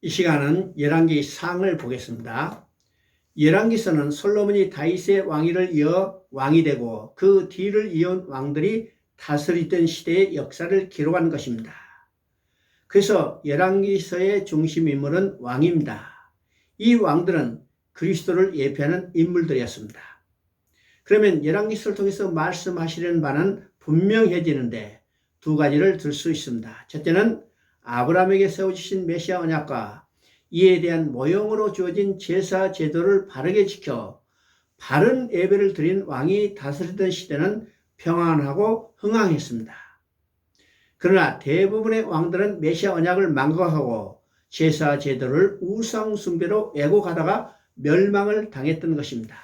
이 시간은 열왕기 상을 보겠습니다. 열왕기서는 솔로몬이 다윗의 왕위를 이어 왕이 되고 그 뒤를 이은 왕들이 다스리던 시대의 역사를 기록한 것입니다. 그래서 열왕기서의 중심 인물은 왕입니다. 이 왕들은 그리스도를 예표하는 인물들이었습니다. 그러면 열왕기서를 통해서 말씀하시려는 바는 분명해지는데 두 가지를 들 수 있습니다. 첫째는 아브라함에게 세워주신 메시아 언약과 이에 대한 모형으로 주어진 제사 제도를 바르게 지켜 바른 예배를 드린 왕이 다스리던 시대는 평안하고 흥황했습니다. 그러나 대부분의 왕들은 메시아 언약을 망각하고 제사 제도를 우상 숭배로 왜곡하다가 멸망을 당했던 것입니다.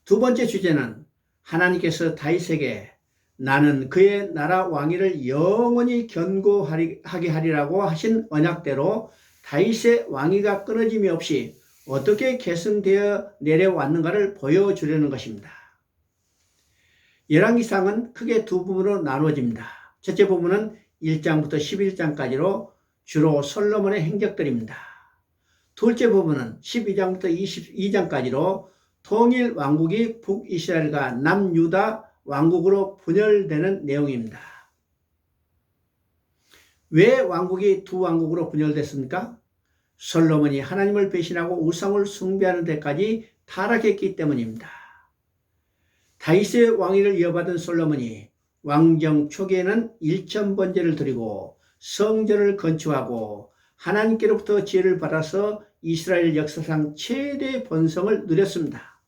두 번째 주제는 하나님께서 다윗에게 나는 그의 나라 왕위를 영원히 견고하게 하리라고 하신 언약대로 다윗의 왕위가 끊어짐이 없이 어떻게 계승되어 내려왔는가를 보여주려는 것입니다. 열왕기상은 크게 두 부분으로 나누어집니다. 첫째 부분은 1장부터 11장까지로 주로 솔로몬의 행적들입니다. 둘째 부분은 12장부터 22장까지로 통일 왕국이 북이스라엘과 남유다 왕국으로 분열되는 내용입니다. 왜 왕국이 두 왕국으로 분열됐습니까? 솔로몬이 하나님을 배신하고 우상을 숭배하는 데까지 타락했기 때문입니다. 다윗의 왕위를 이어받은 솔로몬이 왕정 초기에는 일천번제를 드리고 성전을 건축하고 하나님께로부터 지혜를 받아서 이스라엘 역사상 최대 번성을 누렸습니다.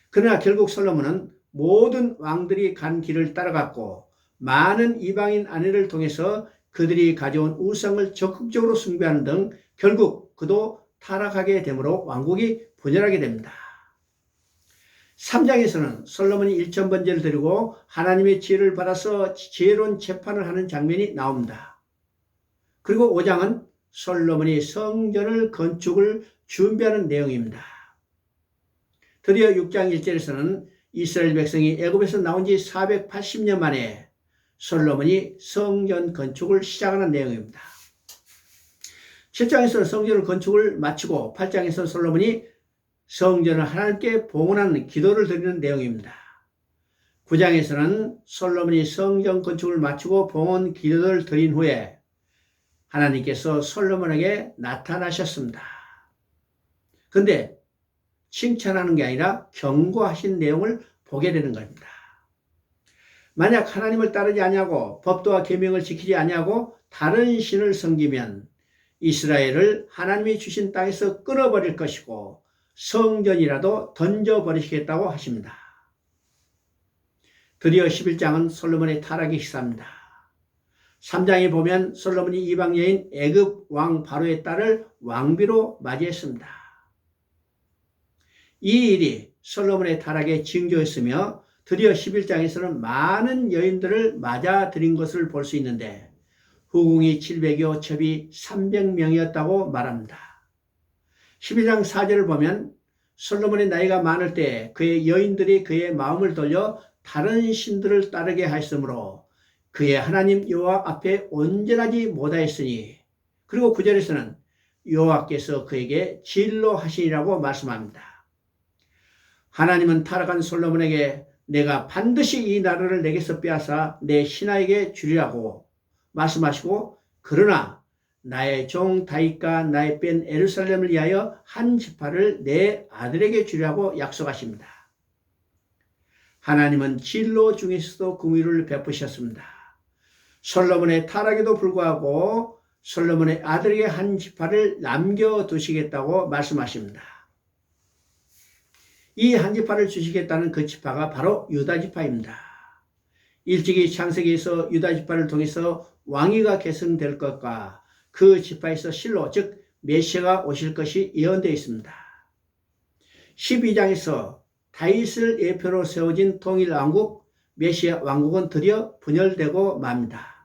그러나 결국 솔로몬은 모든 왕들이 간 길을 따라갔고 많은 이방인 아내를 통해서 그들이 가져온 우상을 적극적으로 숭배하는 등 결국 그도 타락하게 되므로 왕국이 분열하게 됩니다. 3장에서는 솔로몬이 일천번제를 드리고 하나님의 지혜를 받아서 지혜로운 재판을 하는 장면이 나옵니다. 그리고 5장은 솔로몬이 성전을 건축을 준비하는 내용입니다. 드디어 6장 1절에서는 이스라엘 백성이 애굽에서 나온 지 480년 만에 솔로몬이 성전 건축을 시작하는 내용입니다. 7장에서는 성전 건축을 마치고 8장에서는 솔로몬이 성전을 하나님께 봉헌하는 기도를 드리는 내용입니다. 9장에서는 솔로몬이 성전 건축을 마치고 봉헌 기도를 드린 후에 하나님께서 솔로몬에게 나타나셨습니다. 그런데 칭찬하는 게 아니라 경고하신 내용을 보게 되는 겁니다. 만약 하나님을 따르지 아니하고 법도와 계명을 지키지 아니하고 다른 신을 섬기면 이스라엘을 하나님이 주신 땅에서 끊어버릴 것이고 성전이라도 던져버리시겠다고 하십니다. 드디어 11장은 솔로몬의 타락의 시사입니다. 3장에 보면 솔로몬이 이방 여인 애굽 왕 바로의 딸을 왕비로 맞이했습니다. 이 일이 솔로몬의 타락의 징조였으며 드디어 11장에서는 많은 여인들을 맞아들인 것을 볼 수 있는데 후궁이 700여 첩이 300명이었다고 말합니다. 12장 4절을 보면 솔로몬의 나이가 많을 때 그의 여인들이 그의 마음을 돌려 다른 신들을 따르게 하였으므로 그의 하나님 여호와 앞에 온전하지 못하였으니, 그리고 9절에서는 여호와께서 그에게 진노하시리라고 말씀합니다. 하나님은 타락한 솔로몬에게 내가 반드시 이 나라를 내게서 빼앗아 내 신하에게 주리라고 말씀하시고, 그러나 나의 종 다윗과 나의 뺀 예루살렘을 위하여 한 지파를 내 아들에게 주리라고 약속하십니다. 하나님은 진노 중에서도 긍휼을 베푸셨습니다. 솔로몬의 타락에도 불구하고 솔로몬의 아들에게 한 지파를 남겨두시겠다고 말씀하십니다. 이 한 지파를 주시겠다는 그 지파가 바로 유다 지파입니다. 일찍이 창세기에서 유다 지파를 통해서 왕위가 계승될 것과 그 지파에서 실로 즉 메시아가 오실 것이 예언되어 있습니다. 12장에서 다윗을 예표로 세워진 통일 왕국 메시아 왕국은 드디어 분열되고 맙니다.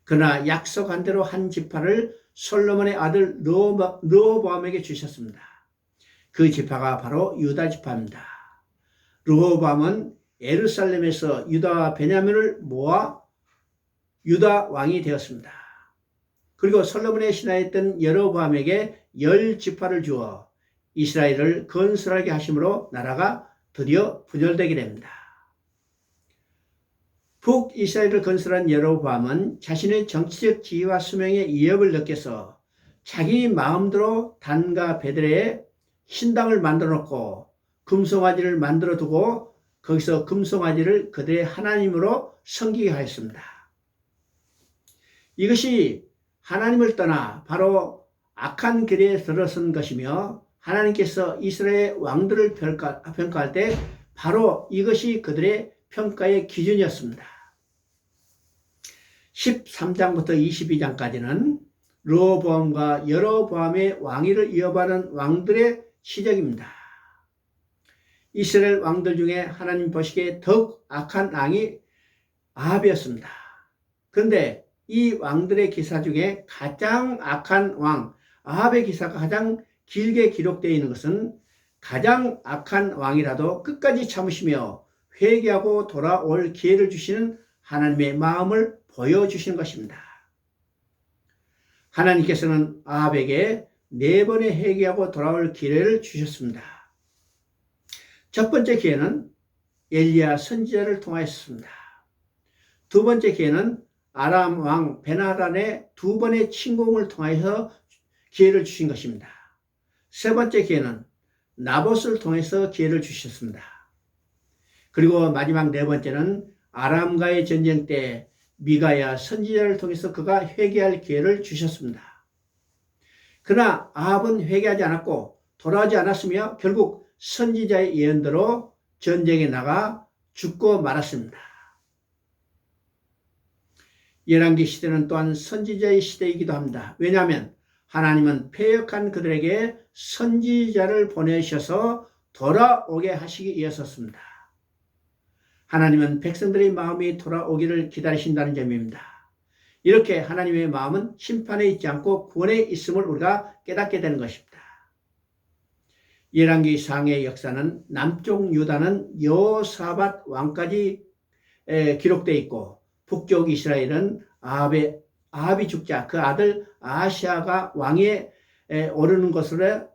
그러나 약속한 대로 한 지파를 솔로몬의 아들 르호보암에게 주셨습니다. 그 지파가 바로 유다 지파입니다. 르호보암은 예루살렘에서 유다와 베냐민을 모아 유다 왕이 되었습니다. 그리고 솔로몬의 신하였던 여로보암에게 10지파를 주어 이스라엘을 건설하게 하심으로 나라가 드디어 분열되게 됩니다. 북이스라엘을 건설한 여로보암은 자신의 정치적 지위와 수명의 위협을 느껴서 자기 마음대로 단과 베들레에 신당을 만들어 놓고 금송아지를 만들어 두고 거기서 금송아지를 그들의 하나님으로 섬기게 하였습니다. 이것이 하나님을 떠나 바로 악한 길에 들어선 것이며 하나님께서 이스라엘 왕들을 평가할 때 바로 이것이 그들의 평가의 기준이었습니다. 13장부터 22장까지는 르호보암과 여로보암의 왕위를 이어받은 왕들의 시적입니다. 이스라엘 왕들 중에 하나님 보시기에 더욱 악한 왕이 아합이었습니다. 그런데 이 왕들의 기사 중에 가장 악한 왕 아합의 기사가 가장 길게 기록되어 있는 것은 가장 악한 왕이라도 끝까지 참으시며 회개하고 돌아올 기회를 주시는 하나님의 마음을 보여주시는 것입니다. 하나님께서는 아합에게 4번의 회개하고 돌아올 기회를 주셨습니다. 첫 번째 기회는 엘리야 선지자를 통하였습니다. 두 번째 기회는 아람 왕 베나단의 2번의 침공을 통해서 기회를 주신 것입니다. 세 번째 기회는 나봇을 통해서 기회를 주셨습니다. 그리고 마지막 4번째는 아람과의 전쟁 때 미가야 선지자를 통해서 그가 회개할 기회를 주셨습니다. 그러나 아합은 회개하지 않았고 돌아오지 않았으며 결국 선지자의 예언대로 전쟁에 나가 죽고 말았습니다. 열왕기 시대는 또한 선지자의 시대이기도 합니다. 왜냐하면 하나님은 패역한 그들에게 선지자를 보내셔서 돌아오게 하시기 위해서였습니다. 하나님은 백성들의 마음이 돌아오기를 기다리신다는 점입니다. 이렇게 하나님의 마음은 심판에 있지 않고 구원에 있음을 우리가 깨닫게 되는 것입니다. 열왕기 상의 역사는 남쪽 유다는 여호사밧 왕까지 기록되어 있고 북쪽 이스라엘은 아합이 죽자 그 아들 아하시아가 왕위에 오르는 것으로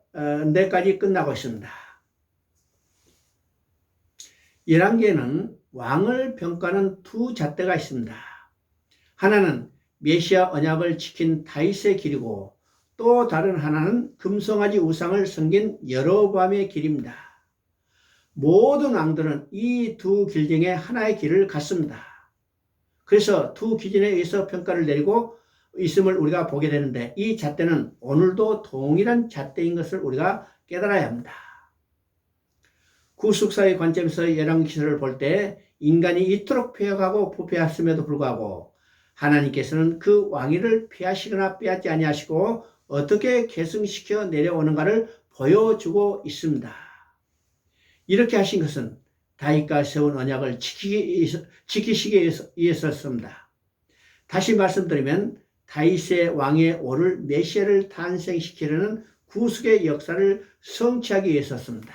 내까지 끝나고 있습니다. 열왕기에는 왕을 평가하는 2 잣대가 있습니다. 하나는 메시아 언약을 지킨 다윗의 길이고 또 다른 하나는 금송아지 우상을 섬긴 여로보암의 길입니다. 모든 왕들은 이 2 길 중에 하나의 길을 갔습니다. 그래서 2 기준에 의해서 평가를 내리고 있음을 우리가 보게 되는데 이 잣대는 오늘도 동일한 잣대인 것을 우리가 깨달아야 합니다. 구속사의 관점에서 열왕기서를 볼 때 인간이 이토록 패역하고 부패했음에도 불구하고 하나님께서는 그 왕위를 피하시거나 빼앗지 아니하시고 어떻게 계승시켜 내려오는가를 보여주고 있습니다. 이렇게 하신 것은 다윗과 세운 언약을 지키시기 위해서였습니다. 다시 말씀드리면 다윗의 왕에 오를 메시아를 탄생시키려는 구속의 역사를 성취하기 위해서였습니다.